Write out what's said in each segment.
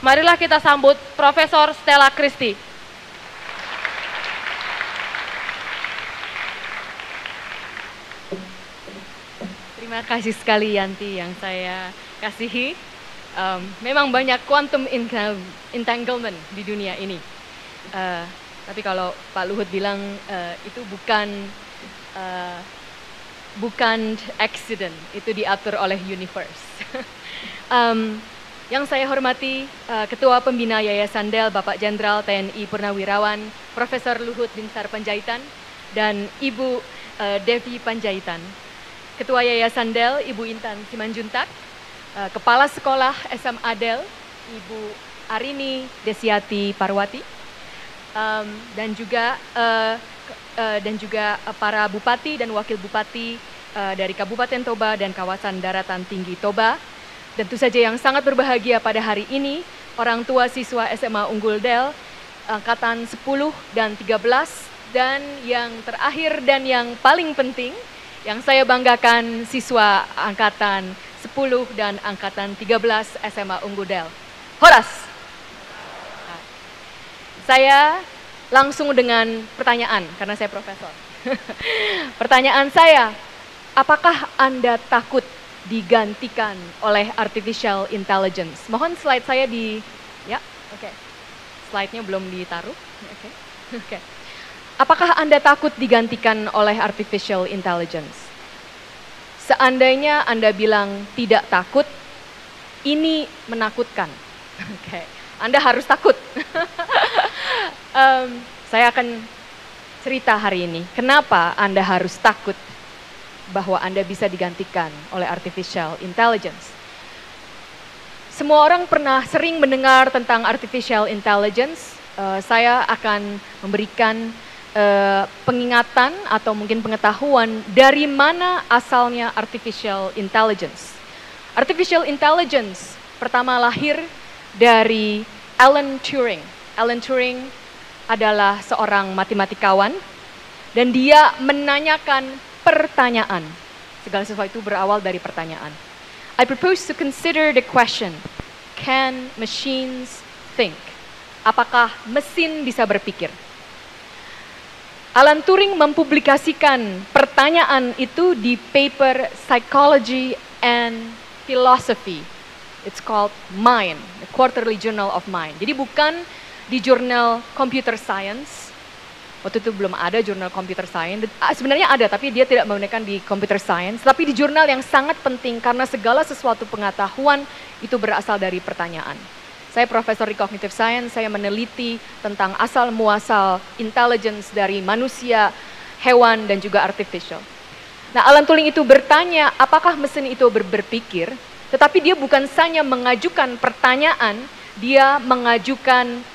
Marilah kita sambut Profesor Stella Christy. Terima kasih sekali Yanti yang saya kasihi. Memang banyak quantum entanglement di dunia ini. Tapi kalau Pak Luhut bilang itu bukan accident, itu diatur oleh universe. Yang saya hormati Ketua Pembina Yayasan DEL Bapak Jenderal TNI Purnawirawan Profesor Luhut Binsar Panjaitan dan Ibu Devi Panjaitan. Ketua Yayasan DEL Ibu Intan Simanjuntak, Kepala Sekolah SMA DEL Ibu Arini Desiati Parwati, dan juga para bupati dan wakil bupati dari Kabupaten Toba dan kawasan daratan tinggi Toba. Tentu saja yang sangat berbahagia pada hari ini, orang tua siswa SMA Unggul DEL angkatan 10 dan 13, dan yang terakhir dan yang paling penting yang saya banggakan, siswa angkatan 10 dan angkatan 13 SMA Unggul DEL. Horas. Saya langsung dengan pertanyaan, karena saya profesor. Pertanyaan saya, apakah Anda takut digantikan oleh artificial intelligence? Mohon slide saya oke. Slide-nya belum ditaruh. Oke. Apakah Anda takut digantikan oleh artificial intelligence? Seandainya Anda bilang tidak takut, ini menakutkan. Oke. Anda harus takut. Saya akan cerita hari ini, kenapa Anda harus takut bahwa Anda bisa digantikan oleh artificial intelligence. Semua orang pernah sering mendengar tentang artificial intelligence. Saya akan memberikan pengingatan atau mungkin pengetahuan dari mana asalnya artificial intelligence. Artificial intelligence pertama lahir dari Alan Turing. Alan Turing adalah seorang matematikawan dan dia menanyakan pertanyaan. Segala sesuatu berawal dari pertanyaan. I propose to consider the question, can machines think? Apakah mesin bisa berpikir? Alan Turing mempublikasikan pertanyaan itu di paper Psychology and Philosophy. It's called Mind, the Quarterly Journal of Mind. Jadi bukan di jurnal Computer Science. Waktu itu belum ada jurnal Computer Science. Sebenarnya ada, tapi dia tidak menggunakan di Computer Science. Tapi di jurnal yang sangat penting karena segala sesuatu pengetahuan itu berasal dari pertanyaan. Saya profesor di Cognitive Science, saya meneliti tentang asal muasal intelligence dari manusia, hewan, dan juga artificial. Nah, Alan Turing itu bertanya apakah mesin itu berpikir, tetapi dia bukan saja mengajukan pertanyaan, dia mengajukan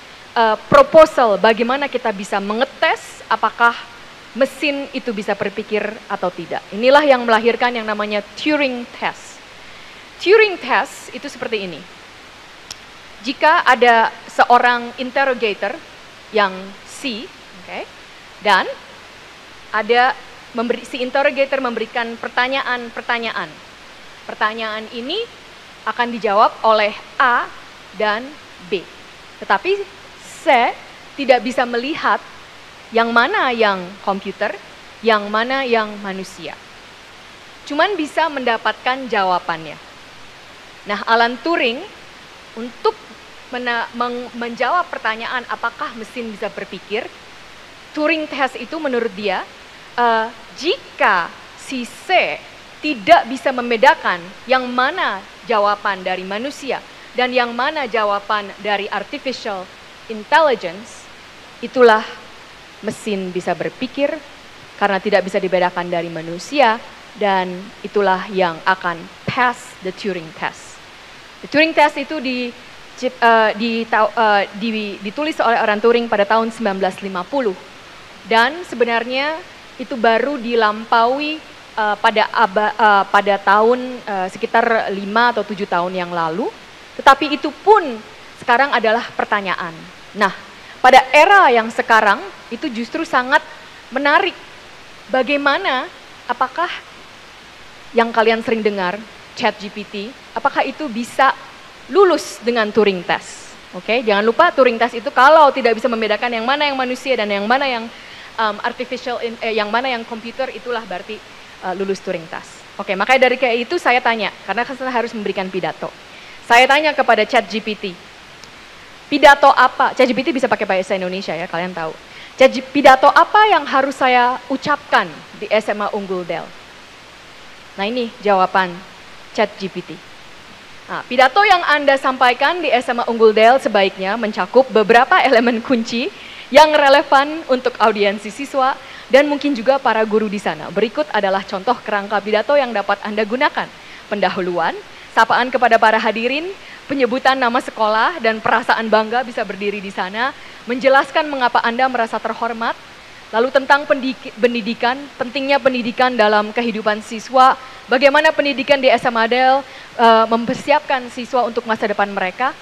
proposal bagaimana kita bisa mengetes apakah mesin itu bisa berpikir atau tidak. Inilah yang melahirkan yang namanya Turing Test. Turing Test itu seperti ini. Jika ada seorang interrogator yang C, dan ada si interrogator memberikan pertanyaan. Pertanyaan ini akan dijawab oleh A dan B. Tetapi C tidak bisa melihat yang mana yang komputer, yang mana yang manusia. Cuman bisa mendapatkan jawabannya. Nah, Alan Turing untuk menjawab pertanyaan apakah mesin bisa berpikir, Turing Test itu menurut dia, jika si C tidak bisa membedakan yang mana jawaban dari manusia dan yang mana jawaban dari artificial intelligence, itulah mesin bisa berpikir karena tidak bisa dibedakan dari manusia, dan itulah yang akan pass the Turing Test. The Turing Test itu ditulis oleh Alan Turing pada tahun 1950, dan sebenarnya itu baru dilampaui pada tahun sekitar 5 atau 7 tahun yang lalu, tetapi itu pun sekarang adalah pertanyaan. Nah, pada era yang sekarang itu justru sangat menarik. Bagaimana, apakah yang kalian sering dengar, ChatGPT, apakah itu bisa lulus dengan Turing Test? Oke, jangan lupa Turing test itu kalau tidak bisa membedakan yang mana yang manusia dan yang mana yang yang mana yang komputer, itulah berarti lulus Turing test. Oke, makanya dari kayak itu saya tanya, karena saya harus memberikan pidato. Saya tanya kepada ChatGPT, pidato apa? ChatGPT bisa pakai bahasa Indonesia ya, kalian tahu. Pidato apa yang harus saya ucapkan di SMA Unggul Del? Nah ini jawaban ChatGPT. Nah, pidato yang Anda sampaikan di SMA Unggul Del sebaiknya mencakup beberapa elemen kunci yang relevan untuk audiensi siswa dan mungkin juga para guru di sana. Berikut adalah contoh kerangka pidato yang dapat Anda gunakan. Pendahuluan, sapaan kepada para hadirin, penyebutan nama sekolah dan perasaan bangga bisa berdiri di sana, menjelaskan mengapa Anda merasa terhormat, lalu tentang pendidikan, pentingnya pendidikan dalam kehidupan siswa, bagaimana pendidikan di SMA Del mempersiapkan siswa untuk masa depan mereka,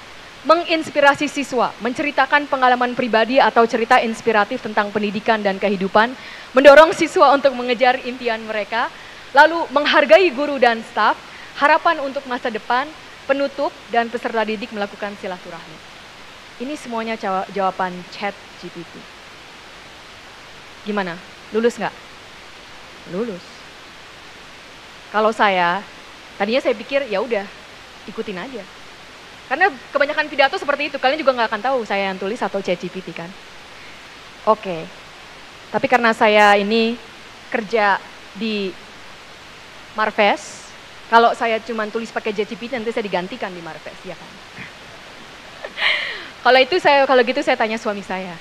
menginspirasi siswa, menceritakan pengalaman pribadi atau cerita inspiratif tentang pendidikan dan kehidupan, mendorong siswa untuk mengejar impian mereka, lalu menghargai guru dan staf, harapan untuk masa depan, penutup, dan peserta didik melakukan silaturahmi. Ini semuanya jawaban ChatGPT. Gimana? Lulus nggak? Lulus. Kalau saya, tadinya saya pikir ya udah ikutin aja. Karena kebanyakan pidato seperti itu, kalian juga nggak akan tahu saya yang tulis atau ChatGPT kan. Oke, tapi karena saya ini kerja di Marves, kalau saya cuma tulis pakai ChatGPT nanti saya digantikan di Marves, ya kan? Kalau gitu saya tanya suami saya,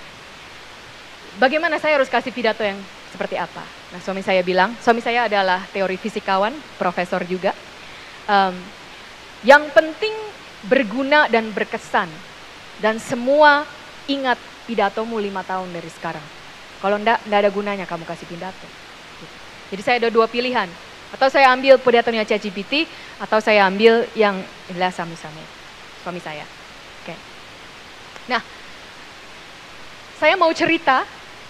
bagaimana saya harus kasih pidato yang seperti apa? Nah suami saya bilang, suami saya adalah teori fisikawan, profesor juga. Yang penting berguna dan berkesan. Dan semua ingat pidatomu 5 tahun dari sekarang. Kalau enggak ada gunanya kamu kasih pidato. Jadi saya ada 2 pilihan. Atau saya ambil pidatonya ChatGPT, atau saya ambil yang adalah suami saya. Oke. Nah, saya mau cerita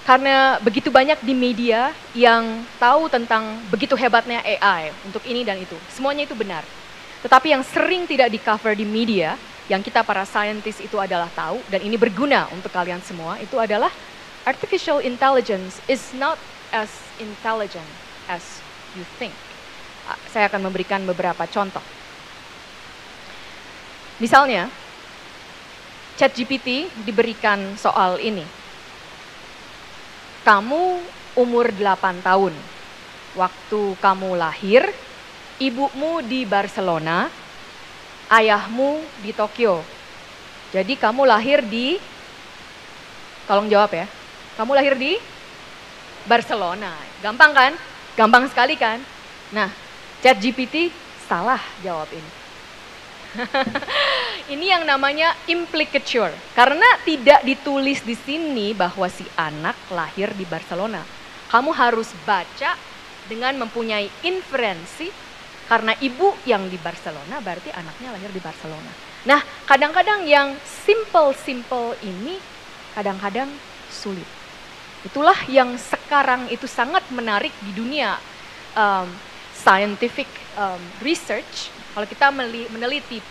karena begitu banyak di media yang tahu tentang begitu hebatnya AI untuk ini dan itu. Semuanya itu benar. Tetapi yang sering tidak di-cover di media, yang kita para scientist itu adalah tahu, dan ini berguna untuk kalian semua, itu adalah artificial intelligence is not as intelligent as you think. Saya akan memberikan beberapa contoh. Misalnya, ChatGPT diberikan soal ini. Kamu umur 8 tahun, waktu kamu lahir, ibumu di Barcelona, ayahmu di Tokyo. Jadi kamu lahir di, tolong jawab ya, kamu lahir di Barcelona. Gampang kan? Gampang sekali kan? Nah, ChatGPT salah jawab ini. Ini yang namanya implicature, karena tidak ditulis di sini bahwa si anak lahir di Barcelona. Kamu harus baca dengan mempunyai inferensi, karena ibu yang di Barcelona berarti anaknya lahir di Barcelona. Nah, kadang-kadang yang simple ini kadang-kadang sulit. Itulah yang sekarang itu sangat menarik di dunia scientific research. Kalau kita meneliti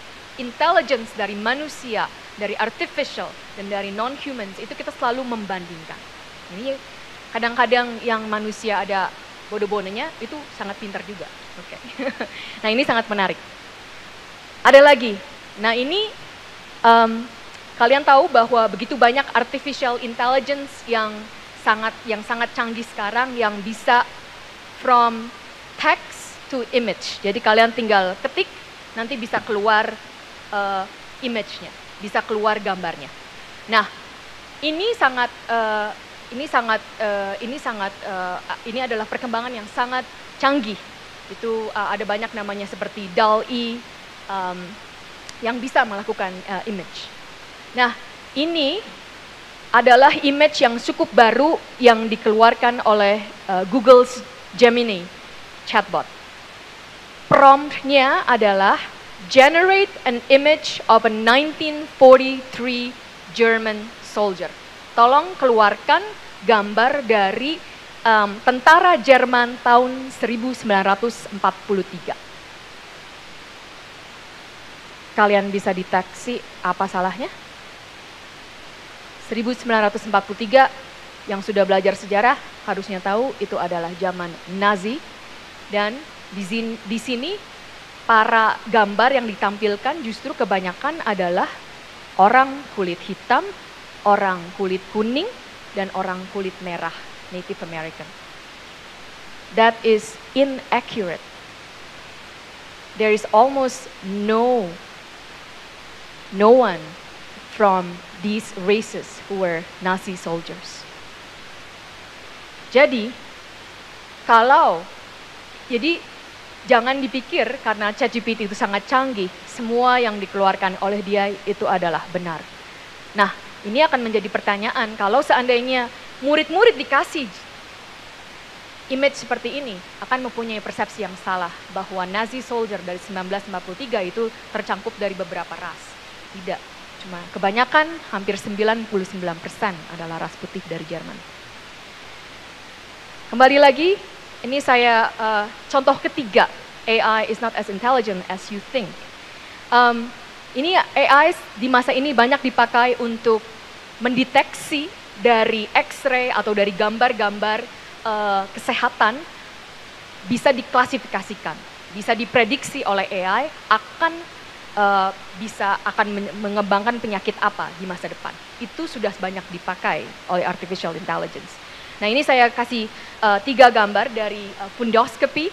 intelligence dari manusia, dari artificial, dan dari non-humans, itu kita selalu membandingkan. Ini kadang-kadang yang manusia ada bodoh-bodohnya, itu sangat pintar juga. Oke. Nah ini sangat menarik. Ada lagi, nah ini kalian tahu bahwa begitu banyak artificial intelligence yang sangat canggih sekarang, yang bisa from text to image. Jadi kalian tinggal ketik, nanti bisa keluar image-nya, bisa keluar gambarnya. Nah, ini adalah perkembangan yang sangat canggih. Itu ada banyak namanya seperti DALL-E yang bisa melakukan image. Nah, ini adalah image yang cukup baru yang dikeluarkan oleh Google's Gemini chatbot. Prompt-nya adalah generate an image of a 1943 German soldier. Tolong keluarkan gambar dari tentara Jerman tahun 1943. Kalian bisa deteksi apa salahnya? 1943, yang sudah belajar sejarah harusnya tahu itu adalah zaman Nazi. Dan di sini para gambar yang ditampilkan justru kebanyakan adalah orang kulit hitam, orang kulit kuning, dan orang kulit merah, Native American. That is inaccurate. There is almost no one from these races who were Nazi soldiers. Jadi jangan dipikir karena ChatGPT itu sangat canggih, semua yang dikeluarkan oleh dia itu adalah benar. Nah, ini akan menjadi pertanyaan kalau seandainya murid-murid dikasih image seperti ini, akan mempunyai persepsi yang salah bahwa Nazi soldier dari 1943 itu tercangkup dari beberapa ras. Tidak, cuma kebanyakan hampir 99% adalah ras putih dari Jerman. Kembali lagi, ini saya contoh ketiga, AI is not as intelligent as you think. Ini AI di masa ini banyak dipakai untuk mendeteksi dari X-ray atau dari gambar-gambar kesehatan, bisa diklasifikasikan, bisa diprediksi oleh AI akan mengembangkan penyakit apa di masa depan. Itu sudah banyak dipakai oleh artificial intelligence. Nah, ini saya kasih 3 gambar dari fundoscopy,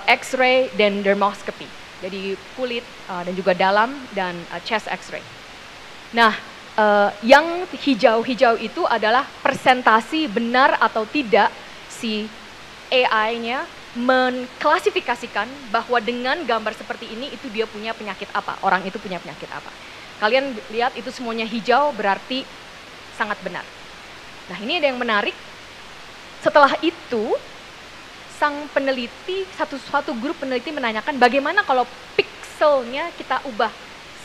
X-ray, dan dermoscopy. Jadi kulit dan juga dalam dan chest X-ray. Nah, yang hijau-hijau itu adalah presentasi benar atau tidak si AI-nya mengklasifikasikan bahwa dengan gambar seperti ini itu dia punya penyakit apa, orang itu punya penyakit apa. Kalian lihat itu semuanya hijau berarti sangat benar. Nah, ini ada yang menarik. Setelah itu, sang peneliti, suatu grup peneliti menanyakan bagaimana kalau pikselnya kita ubah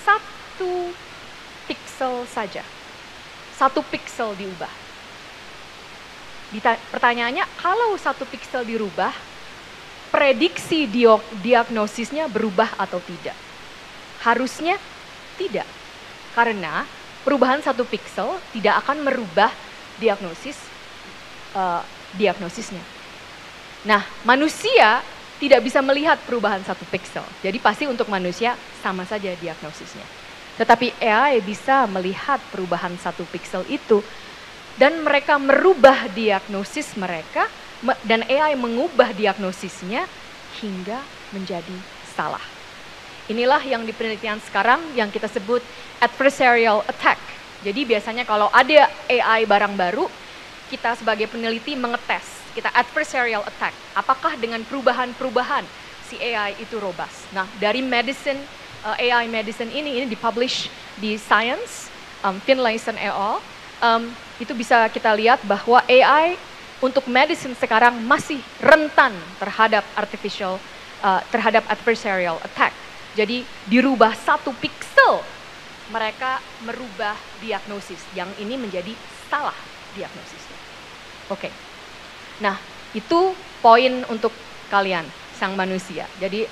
1 piksel saja. 1 piksel diubah. Pertanyaannya, kalau 1 piksel dirubah, prediksi diagnosisnya berubah atau tidak? Harusnya tidak. Karena perubahan 1 piksel tidak akan merubah diagnosisnya. Nah, manusia tidak bisa melihat perubahan 1 piksel. Jadi pasti untuk manusia sama saja diagnosisnya. Tetapi AI bisa melihat perubahan 1 piksel itu dan mereka merubah diagnosis mereka dan AI mengubah diagnosisnya hingga menjadi salah. Inilah yang di penelitian sekarang yang kita sebut adversarial attack. Jadi biasanya kalau ada AI barang baru, kita sebagai peneliti mengetes, kita adversarial attack. Apakah dengan perubahan-perubahan si AI itu robust? Nah, dari AI medicine ini dipublish di Science, Finlayson et al. Itu bisa kita lihat bahwa AI untuk medicine sekarang masih rentan terhadap terhadap adversarial attack. Jadi dirubah 1 piksel, mereka merubah diagnosis. Yang ini menjadi salah diagnosisnya. Oke. Nah, itu poin untuk kalian, sang manusia. Jadi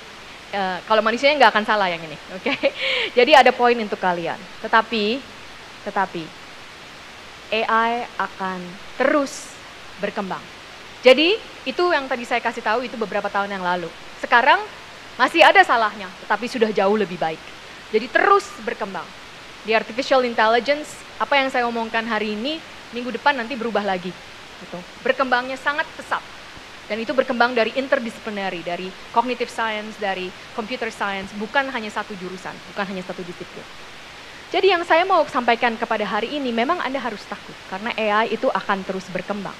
kalau manusia nggak akan salah yang ini, oke? Jadi ada poin untuk kalian. Tetapi AI akan terus berkembang. Jadi itu yang tadi saya kasih tahu itu beberapa tahun yang lalu. Sekarang masih ada salahnya, tetapi sudah jauh lebih baik. Jadi terus berkembang. Di artificial intelligence, apa yang saya omongkan hari ini, minggu depan nanti berubah lagi. Gitu. Berkembangnya sangat pesat. Dan itu berkembang dari interdisciplinary, dari cognitive science, dari computer science, bukan hanya satu jurusan, bukan hanya satu disiplin. Jadi yang saya mau sampaikan kepada hari ini, memang Anda harus takut, karena AI itu akan terus berkembang.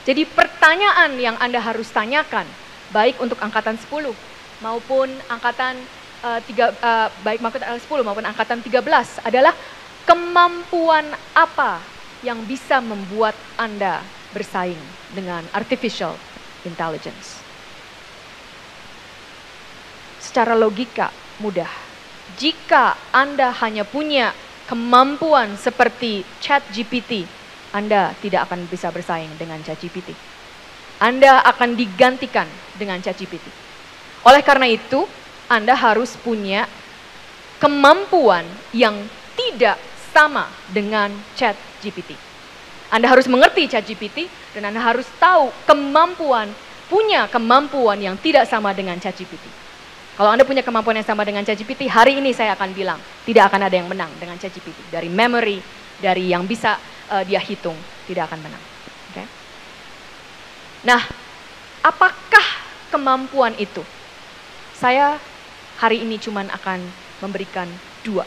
Jadi pertanyaan yang Anda harus tanyakan, baik untuk angkatan 10, maupun angkatan 10 maupun angkatan 13, adalah kemampuan apa yang bisa membuat Anda bersaing dengan artificial intelligence. Secara logika mudah. Jika Anda hanya punya kemampuan seperti ChatGPT, Anda tidak akan bisa bersaing dengan ChatGPT. Anda akan digantikan dengan ChatGPT. Oleh karena itu, Anda harus punya kemampuan yang tidak sama dengan ChatGPT. Anda harus mengerti ChatGPT dan Anda harus tahu punya kemampuan yang tidak sama dengan ChatGPT. Kalau Anda punya kemampuan yang sama dengan ChatGPT, hari ini saya akan bilang, tidak akan ada yang menang dengan ChatGPT. Dari memory, dari yang bisa dia hitung, tidak akan menang. Okay? Nah, apakah kemampuan itu? Saya hari ini cuma akan memberikan 2.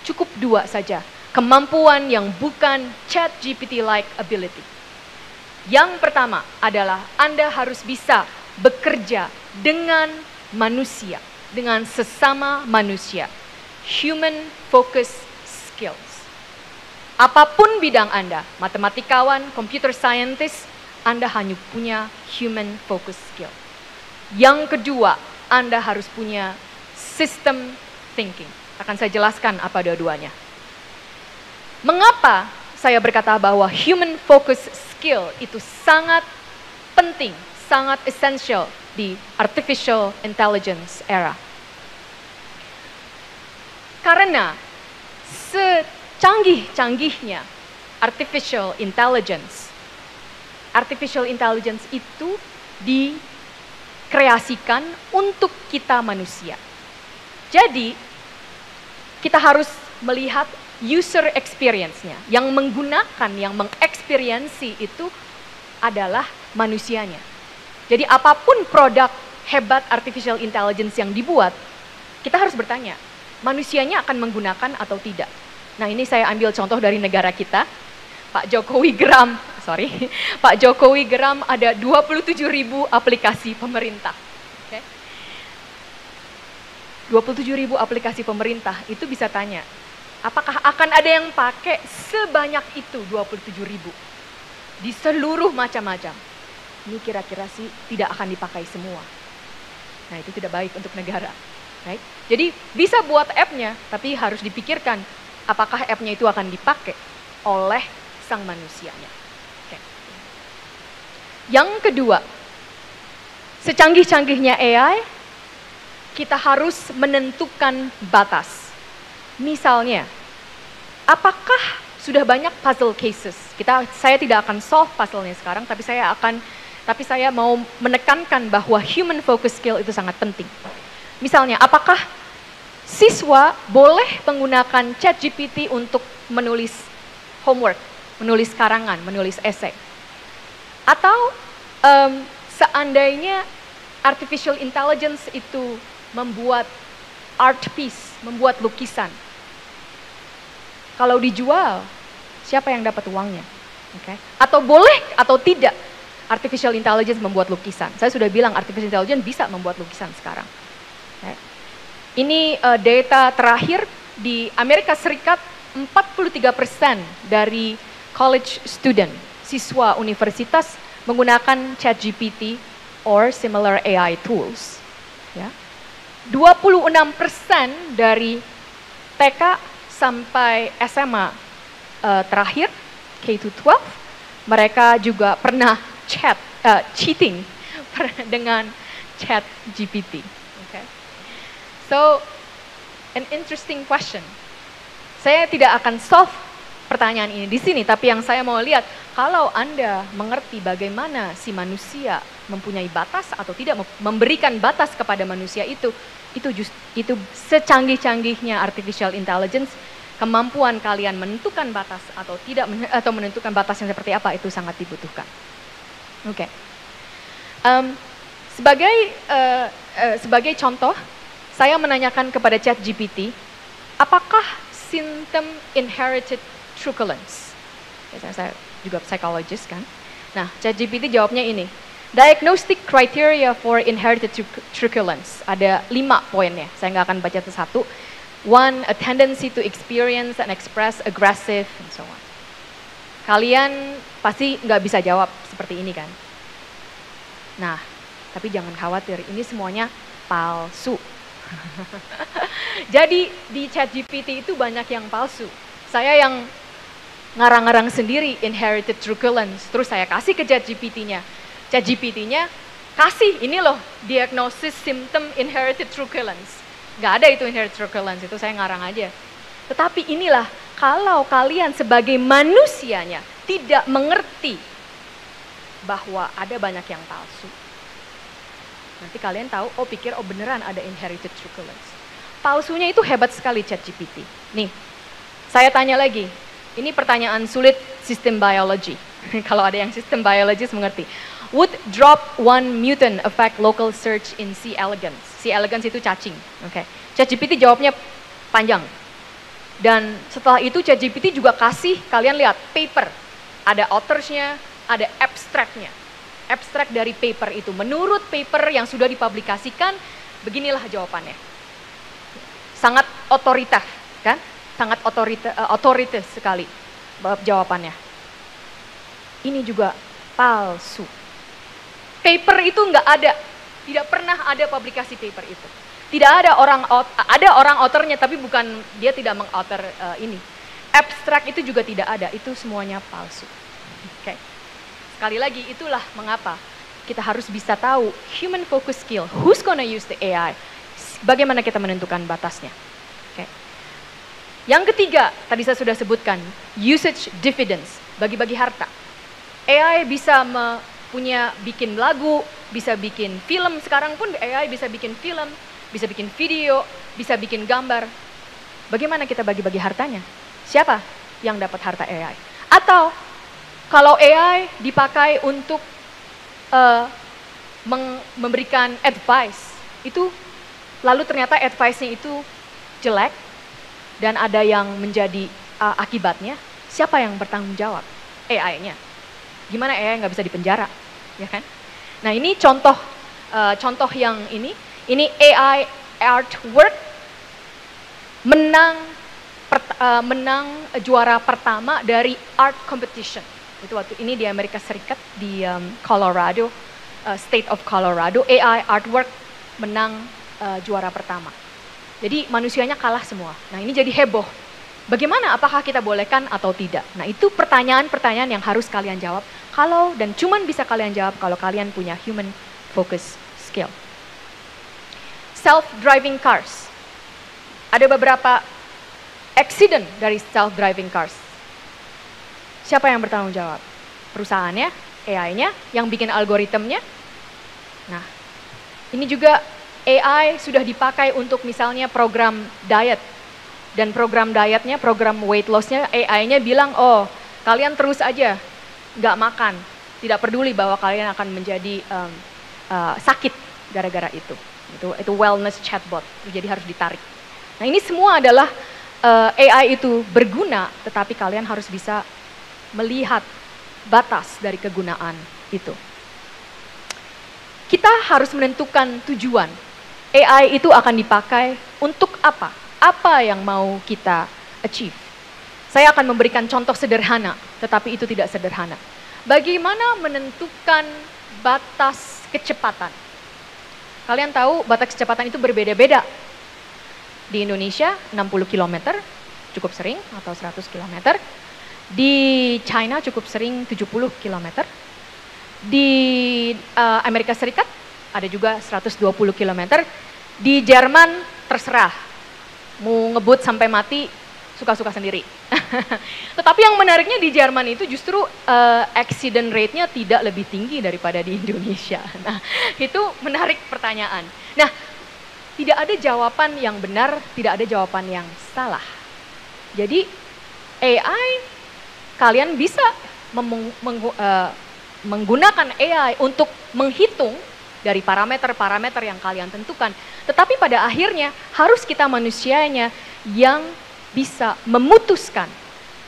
Cukup 2 saja. Kemampuan yang bukan ChatGPT-like ability. Yang pertama adalah Anda harus bisa bekerja dengan manusia, dengan sesama manusia. Human focus skills. Apapun bidang Anda, matematikawan, computer scientist, Anda hanya punya human focus skill. Yang kedua, Anda harus punya system thinking. Akan saya jelaskan apa dua-duanya. Mengapa saya berkata bahwa human focus skill itu sangat penting, sangat essential di artificial intelligence era? Karena secanggih-canggihnya artificial intelligence itu dikreasikan untuk kita manusia. Jadi, kita harus melihat user experience-nya. Yang menggunakan, yang mengeksperiensi itu adalah manusianya. Jadi apapun produk hebat artificial intelligence yang dibuat, kita harus bertanya, manusianya akan menggunakan atau tidak. Nah, ini saya ambil contoh dari negara kita. Pak Jokowi geram ada 27.000 aplikasi pemerintah. Okay? 27.000 aplikasi pemerintah, itu bisa tanya, apakah akan ada yang pakai sebanyak itu 27.000 di seluruh macam-macam? Ini kira-kira sih tidak akan dipakai semua. Nah, itu tidak baik untuk negara. Right? Jadi bisa buat app-nya, tapi harus dipikirkan apakah app-nya itu akan dipakai oleh sang manusianya. Okay. Yang kedua, secanggih-canggihnya AI, kita harus menentukan batas. Misalnya, apakah sudah banyak puzzle cases? Saya tidak akan solve puzzle-nya sekarang, tapi saya mau menekankan bahwa human focus skill itu sangat penting. Misalnya, apakah siswa boleh menggunakan ChatGPT untuk menulis homework, menulis karangan, menulis esai? Atau seandainya artificial intelligence itu membuat art piece, membuat lukisan. Kalau dijual, siapa yang dapat uangnya? Okay. Atau boleh atau tidak artificial intelligence membuat lukisan? Saya sudah bilang artificial intelligence bisa membuat lukisan sekarang. Okay. Ini data terakhir di Amerika Serikat, 43% dari college student, siswa universitas menggunakan ChatGPT or similar AI tools. Ya. 26% dari TK sampai SMA terakhir, K-12, mereka juga pernah cheating dengan ChatGPT. Okay. So, an interesting question. Saya tidak akan solve pertanyaan ini di sini, tapi yang saya mau lihat, kalau Anda mengerti bagaimana si manusia mempunyai batas atau tidak memberikan batas kepada manusia itu secanggih-canggihnya artificial intelligence, kemampuan kalian menentukan batas atau tidak atau menentukan batas yang seperti apa itu sangat dibutuhkan. Oke. Sebagai contoh, saya menanyakan kepada ChatGPT, apakah symptom inherited truculence? Biasanya saya juga psikologis kan. Nah, ChatGPT jawabnya ini. Diagnostic criteria for inherited truculence. Ada 5 poinnya. Saya nggak akan baca satu. 1, a tendency to experience and express aggressive, and so on. Kalian pasti nggak bisa jawab seperti ini kan? Nah, tapi jangan khawatir, ini semuanya palsu. Jadi di ChatGPT itu banyak yang palsu. Saya yang ngarang-ngarang sendiri inherited truculence, terus saya kasih ke ChatGPT-nya. ChatGPT-nya kasih ini loh, diagnosis symptom inherited truculence. Nggak ada itu inherited truculence, itu saya ngarang aja. Tetapi inilah, kalau kalian sebagai manusianya tidak mengerti bahwa ada banyak yang palsu, nanti kalian tahu, oh pikir, oh beneran ada inherited truculence. Palsunya itu hebat sekali ChatGPT. Nih, saya tanya lagi, ini pertanyaan sulit sistem biology. Kalau ada yang sistem biologis mengerti. Would drop one mutant affect local search in C. elegans? C. elegans itu cacing. Oke. ChatGPT jawabnya panjang. Dan setelah itu ChatGPT juga kasih kalian lihat paper. Ada authorsnya, ada abstraknya. Abstrak dari paper itu. Menurut paper yang sudah dipublikasikan, beginilah jawabannya. Sangat otoritatif, kan? Sangat otoritatif sekali jawabannya. Ini juga palsu. Paper itu nggak ada, tidak pernah ada publikasi paper itu. Tidak ada orang authornya, tapi bukan dia tidak mengauthor ini. Abstrak itu juga tidak ada, itu semuanya palsu. Oke. Sekali lagi, itulah mengapa kita harus bisa tahu human focus skill. Who's gonna use the AI? Bagaimana kita menentukan batasnya? Oke. Yang ketiga, tadi saya sudah sebutkan, usage dividends, bagi-bagi harta. AI bisa punya bikin lagu, bisa bikin film, sekarang pun AI bisa bikin film, bisa bikin video, bisa bikin gambar. Bagaimana kita bagi-bagi hartanya? Siapa yang dapat harta AI? Atau kalau AI dipakai untuk memberikan advice, itu lalu ternyata advice-nya itu jelek dan ada yang menjadi akibatnya, siapa yang bertanggung jawab? AI-nya. Gimana AI nggak bisa dipenjara, ya kan? Nah ini contoh yang ini AI artwork menang juara pertama dari art competition. Itu waktu ini di Amerika Serikat, di Colorado, State of Colorado, AI artwork menang juara pertama. Jadi manusianya kalah semua. Nah ini jadi heboh. Bagaimana, apakah kita bolehkan atau tidak? Nah itu pertanyaan-pertanyaan yang harus kalian jawab. Kalau, dan cuman bisa kalian jawab kalau kalian punya human focus skill. Self-driving cars. Ada beberapa accident dari self-driving cars. Siapa yang bertanggung jawab? Perusahaannya, AI-nya, yang bikin algoritmnya. Nah, ini juga AI sudah dipakai untuk misalnya program diet. Dan program dietnya, program weight loss-nya, AI-nya bilang, oh kalian terus aja nggak makan. Tidak peduli bahwa kalian akan menjadi sakit gara-gara itu. Itu wellness chatbot, jadi harus ditarik. Nah ini semua adalah AI itu berguna, tetapi kalian harus bisa melihat batas dari kegunaan itu. Kita harus menentukan tujuan. AI itu akan dipakai untuk apa? Apa yang mau kita achieve? Saya akan memberikan contoh sederhana, tetapi itu tidak sederhana. Bagaimana menentukan batas kecepatan? Kalian tahu batas kecepatan itu berbeda-beda. Di Indonesia 60 km cukup sering atau 100 km. Di China cukup sering 70 km. Di Amerika Serikat ada juga 120 km. Di Jerman terserah. Mau ngebut sampai mati, suka-suka sendiri. Tetapi yang menariknya di Jerman itu justru accident rate-nya tidak lebih tinggi daripada di Indonesia. Nah, itu menarik pertanyaan. Nah, tidak ada jawaban yang benar, tidak ada jawaban yang salah. Jadi, AI, kalian bisa menggunakan AI untuk menghitung dari parameter-parameter yang kalian tentukan. Tetapi pada akhirnya harus kita manusianya yang bisa memutuskan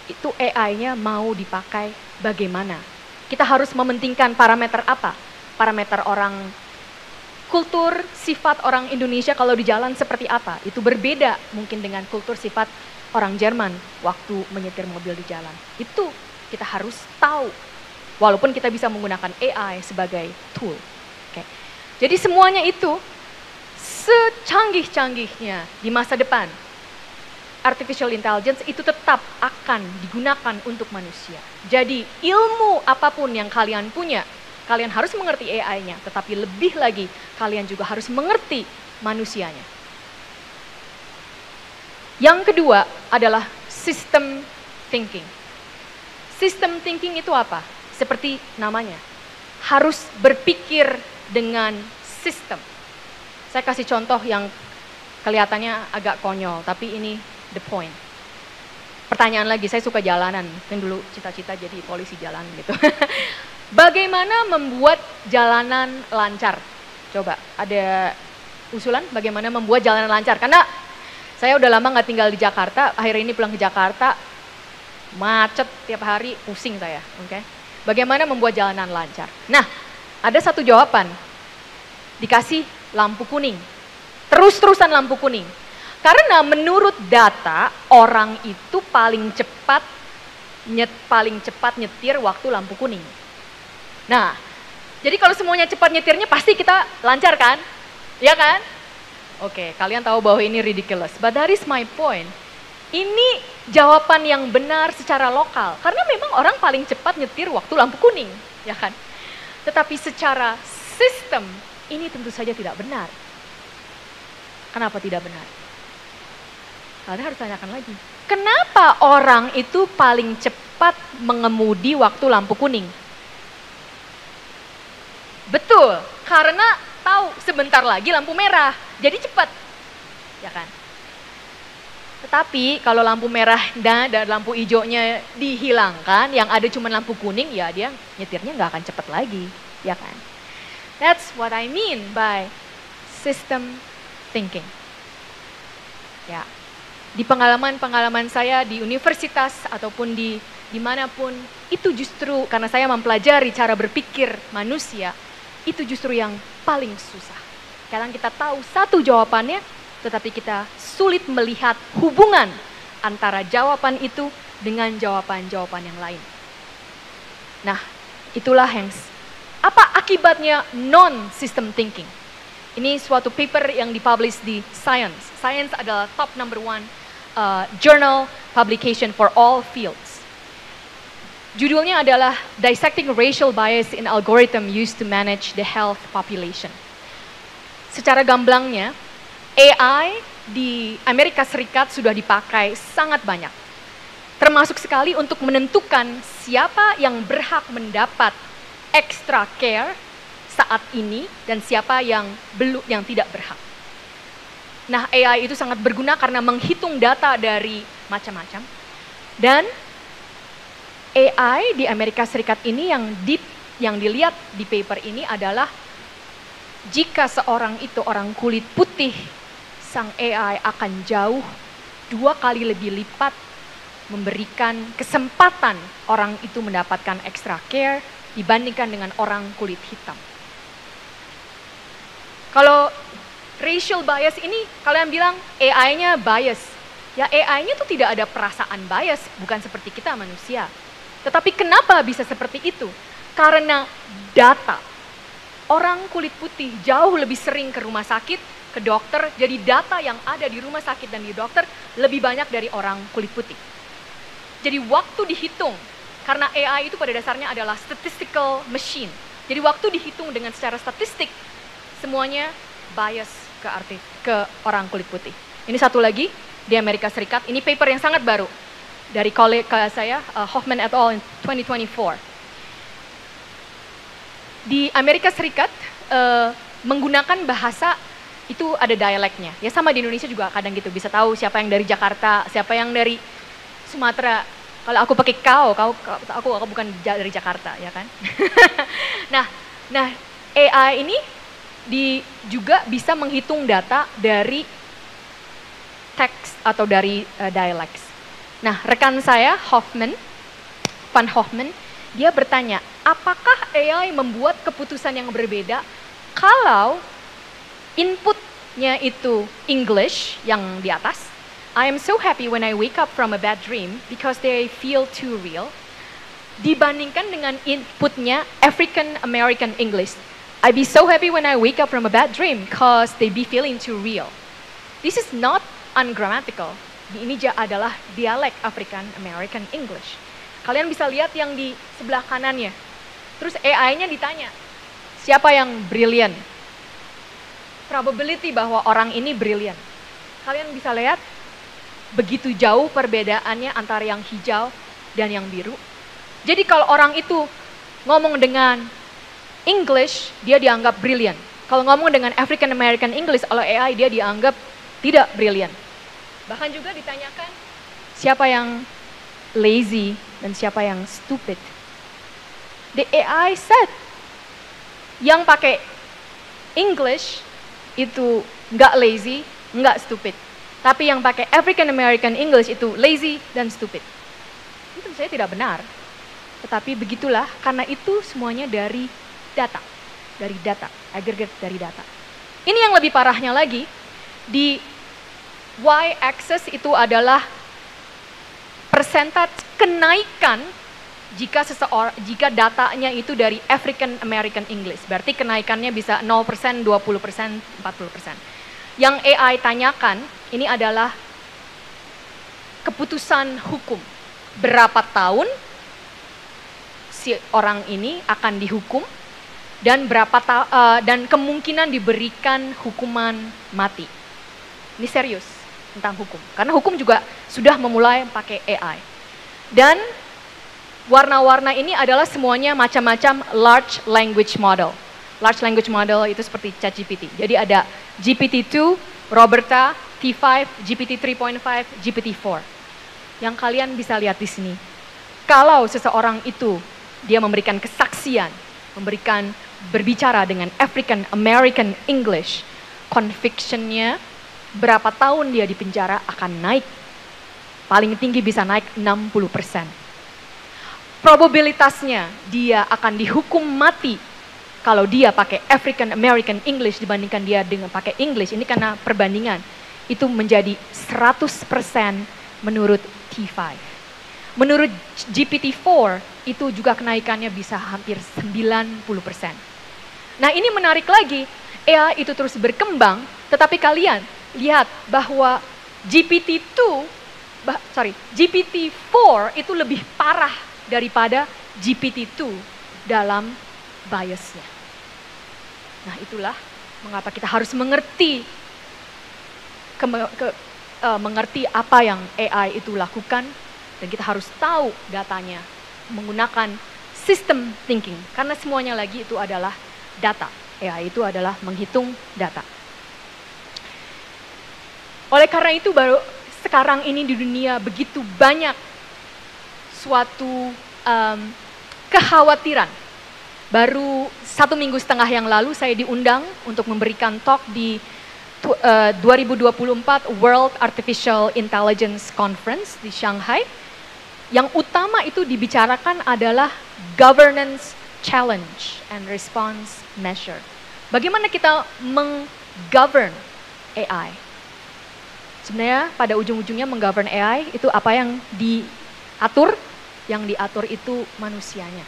itu AI-nya mau dipakai bagaimana. Kita harus mementingkan parameter apa? Parameter orang kultur, sifat orang Indonesia kalau di jalan seperti apa. Itu berbeda mungkin dengan kultur sifat orang Jerman waktu menyetir mobil di jalan. Itu kita harus tahu. Walaupun kita bisa menggunakan AI sebagai tool. Jadi semuanya itu secanggih-canggihnya di masa depan, artificial intelligence itu tetap akan digunakan untuk manusia. Jadi ilmu apapun yang kalian punya, kalian harus mengerti AI-nya, tetapi lebih lagi kalian juga harus mengerti manusianya. Yang kedua adalah system thinking. System thinking itu apa? Seperti namanya, harus berpikir dengan sistem. Saya kasih contoh yang kelihatannya agak konyol, tapi ini the point. Pertanyaan lagi, saya suka jalanan, kan dulu cita-cita jadi polisi jalan gitu. Bagaimana membuat jalanan lancar? Coba, ada usulan bagaimana membuat jalanan lancar? Karena saya udah lama nggak tinggal di Jakarta, akhir ini pulang ke Jakarta, macet tiap hari, pusing saya. Oke? Bagaimana membuat jalanan lancar? Nah, ada satu jawaban, dikasih lampu kuning, terus-terusan lampu kuning. Karena menurut data, orang itu paling cepat nyetir waktu lampu kuning. Nah, jadi kalau semuanya cepat nyetirnya pasti kita lancar kan? Ya kan? Oke, kalian tahu bahwa ini ridiculous, but that is my point. Ini jawaban yang benar secara lokal, karena memang orang paling cepat nyetir waktu lampu kuning, ya kan? Tetapi secara sistem, ini tentu saja tidak benar. Kenapa tidak benar? Anda harus tanyakan lagi. Kenapa orang itu paling cepat mengemudi waktu lampu kuning? Betul, karena tahu sebentar lagi lampu merah, jadi cepat. Ya kan? Tetapi kalau lampu merah dan lampu hijaunya dihilangkan, yang ada cuma lampu kuning, ya dia nyetirnya nggak akan cepat lagi. Ya kan? That's what I mean by system thinking. Ya. Di pengalaman-pengalaman saya di universitas ataupun di dimanapun, itu justru karena saya mempelajari cara berpikir manusia, itu justru yang paling susah. Kadang kita tahu satu jawabannya, tetapi kita sulit melihat hubungan antara jawaban itu dengan jawaban-jawaban yang lain. Nah, itulah yang apa akibatnya non-system thinking. Ini suatu paper yang dipublish di Science. Science adalah top number one journal publication for all fields. Judulnya adalah Dissecting Racial Bias in Algorithm Used to Manage the Health Population. Secara gamblangnya, AI di Amerika Serikat sudah dipakai sangat banyak. Termasuk sekali untuk menentukan siapa yang berhak mendapat extra care saat ini dan siapa yang tidak berhak. Nah, AI itu sangat berguna karena menghitung data dari macam-macam. Dan AI di Amerika Serikat ini yang dilihat di paper ini adalah jika seorang itu orang kulit putih, sang AI akan jauh 2 kali lebih lipat memberikan kesempatan orang itu mendapatkan extra care dibandingkan dengan orang kulit hitam. Kalau racial bias ini, kalian bilang AI-nya bias. Ya AI-nya tuh tidak ada perasaan bias, bukan seperti kita manusia. Tetapi kenapa bisa seperti itu? Karena data. Orang kulit putih jauh lebih sering ke rumah sakit, ke dokter, jadi data yang ada di rumah sakit dan di dokter lebih banyak dari orang kulit putih. Jadi waktu dihitung, karena AI itu pada dasarnya adalah statistical machine. Jadi waktu dihitung dengan secara statistik, semuanya bias ke orang kulit putih. Ini satu lagi di Amerika Serikat, ini paper yang sangat baru dari kolega saya, Hoffman et al. In 2024. Di Amerika Serikat menggunakan bahasa itu ada dialeknya. Ya sama di Indonesia juga kadang gitu, bisa tahu siapa yang dari Jakarta, siapa yang dari Sumatera. Kalau aku pakai aku bukan dari Jakarta, ya kan? nah AI ini juga bisa menghitung data dari teks atau dari dialect. Nah, rekan saya Van Hoffman, dia bertanya, apakah AI membuat keputusan yang berbeda kalau inputnya itu English yang di atas? I am so happy when I wake up from a bad dream because they feel too real. Dibandingkan dengan inputnya African American English. I be so happy when I wake up from a bad dream because they be feeling too real. This is not ungrammatical. Ini adalah dialek African American English. Kalian bisa lihat yang di sebelah kanannya. Terus AI-nya ditanya, siapa yang brilliant? Probability bahwa orang ini brilliant. Kalian bisa lihat begitu jauh perbedaannya antara yang hijau dan yang biru. Jadi kalau orang itu ngomong dengan English, dia dianggap brilliant. Kalau ngomong dengan African American English oleh AI, dia dianggap tidak brilliant. Bahkan juga ditanyakan siapa yang lazy dan siapa yang stupid. The AI said yang pakai English itu nggak lazy, nggak stupid. Tapi yang pakai African American English itu lazy dan stupid. Itu saya tidak benar. Tetapi begitulah, karena itu semuanya dari data, aggregate dari data. Ini yang lebih parahnya lagi, di y-axis itu adalah persentase kenaikan jika datanya itu dari African American English. Berarti kenaikannya bisa 0%, 20%, 40%. Yang AI tanyakan, ini adalah keputusan hukum. Berapa tahun si orang ini akan dihukum, dan dan kemungkinan diberikan hukuman mati. Ini serius tentang hukum, karena hukum juga sudah memulai pakai AI. Dan warna-warna ini adalah semuanya macam-macam large language model. Large language model itu seperti ChatGPT. Jadi ada GPT-2, Roberta, T5, GPT 3.5, GPT-4. Yang kalian bisa lihat di sini. Kalau seseorang itu dia memberikan kesaksian, berbicara dengan African American English, conviction-nya berapa tahun dia di penjara akan naik. Paling tinggi bisa naik 60%. Probabilitasnya dia akan dihukum mati kalau dia pakai African American English dibandingkan dia dengan pakai English. Ini karena perbandingan. Itu menjadi 100% menurut T5. Menurut GPT-4 itu juga kenaikannya bisa hampir 90%. Nah, ini menarik lagi. AI itu terus berkembang, tetapi kalian lihat bahwa GPT-4 itu lebih parah daripada GPT-2 dalam biasnya. Nah, itulah mengapa kita harus mengerti mengerti apa yang AI itu lakukan, dan kita harus tahu datanya menggunakan system thinking, karena semuanya lagi itu adalah data. AI itu adalah menghitung data. Oleh karena itu baru sekarang ini di dunia begitu banyak suatu kekhawatiran. Baru 1,5 minggu yang lalu saya diundang untuk memberikan talk di 2024 World Artificial Intelligence Conference di Shanghai. Yang utama itu dibicarakan adalah governance challenge and response measure. Bagaimana kita menggovern AI? Sebenarnya pada ujung-ujungnya menggovern AI itu apa yang diatur? Yang diatur itu manusianya.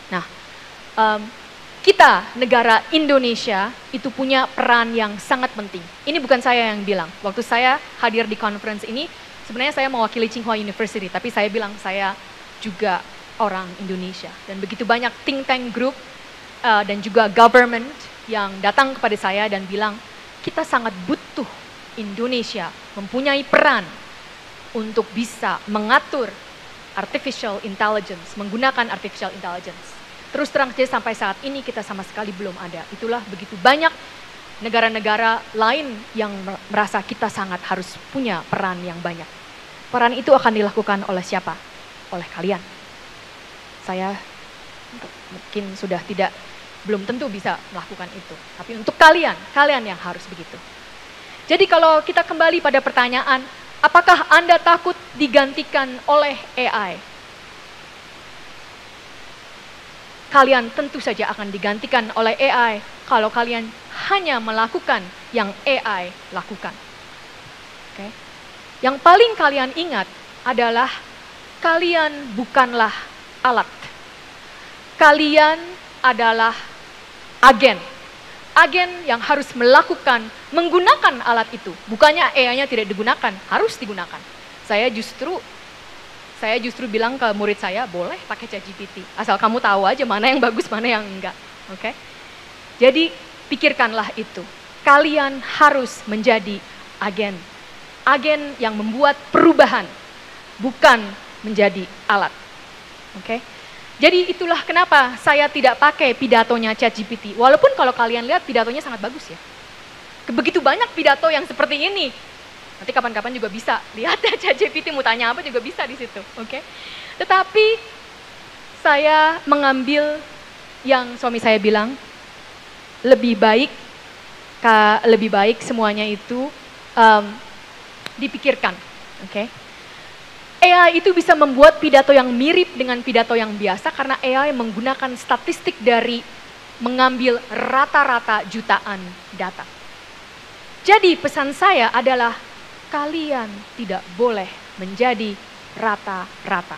Nah, kita negara Indonesia itu punya peran yang sangat penting. Ini bukan saya yang bilang. Waktu saya hadir di conference ini, sebenarnya saya mewakili Tsinghua University, tapi saya bilang saya juga orang Indonesia. Dan begitu banyak think tank group dan juga government yang datang kepada saya dan bilang, kita sangat butuh Indonesia mempunyai peran untuk bisa mengatur artificial intelligence, menggunakan artificial intelligence. Terus terang saja sampai saat ini kita sama sekali belum ada. Itulah begitu banyak negara-negara lain yang merasa kita sangat harus punya peran yang banyak. Peran itu akan dilakukan oleh siapa? Oleh kalian. Saya mungkin sudah belum tentu bisa melakukan itu. Tapi untuk kalian yang harus begitu. Jadi kalau kita kembali pada pertanyaan, apakah Anda takut digantikan oleh AI? Kalian tentu saja akan digantikan oleh AI kalau kalian hanya melakukan yang AI lakukan. Okay? Yang paling kalian ingat adalah kalian bukanlah alat. Kalian adalah agen. Agen yang harus menggunakan alat itu. Bukannya AI-nya tidak digunakan, harus digunakan. Saya justru bilang ke murid saya, boleh pakai ChatGPT. Asal kamu tahu aja mana yang bagus, mana yang enggak. Oke? Jadi pikirkanlah itu. Kalian harus menjadi agen. Agen yang membuat perubahan, bukan menjadi alat. Oke. Jadi itulah kenapa saya tidak pakai pidatonya ChatGPT. Walaupun kalau kalian lihat pidatonya sangat bagus ya. Begitu banyak pidato yang seperti ini. Nanti kapan-kapan juga bisa lihat ya ChatGPT mau tanya apa juga bisa di situ, oke? Tetapi saya mengambil yang suami saya bilang lebih baik semuanya itu dipikirkan, oke? AI itu bisa membuat pidato yang mirip dengan pidato yang biasa karena AI menggunakan statistik dari mengambil rata-rata jutaan data. Jadi pesan saya adalah kalian tidak boleh menjadi rata-rata.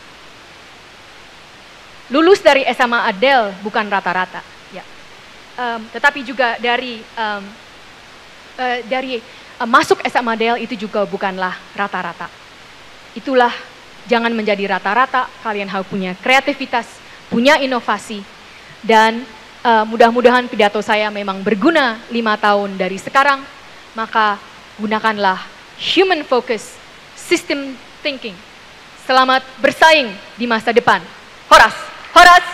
Lulus dari SMA Adele bukan rata-rata, ya. Tetapi juga dari masuk SMA Adele itu juga bukanlah rata-rata. Itulah jangan menjadi rata-rata, kalian harus punya kreativitas, punya inovasi, dan mudah-mudahan pidato saya memang berguna 5 tahun dari sekarang, maka gunakanlah human focus, system thinking. Selamat bersaing di masa depan. Horas, horas.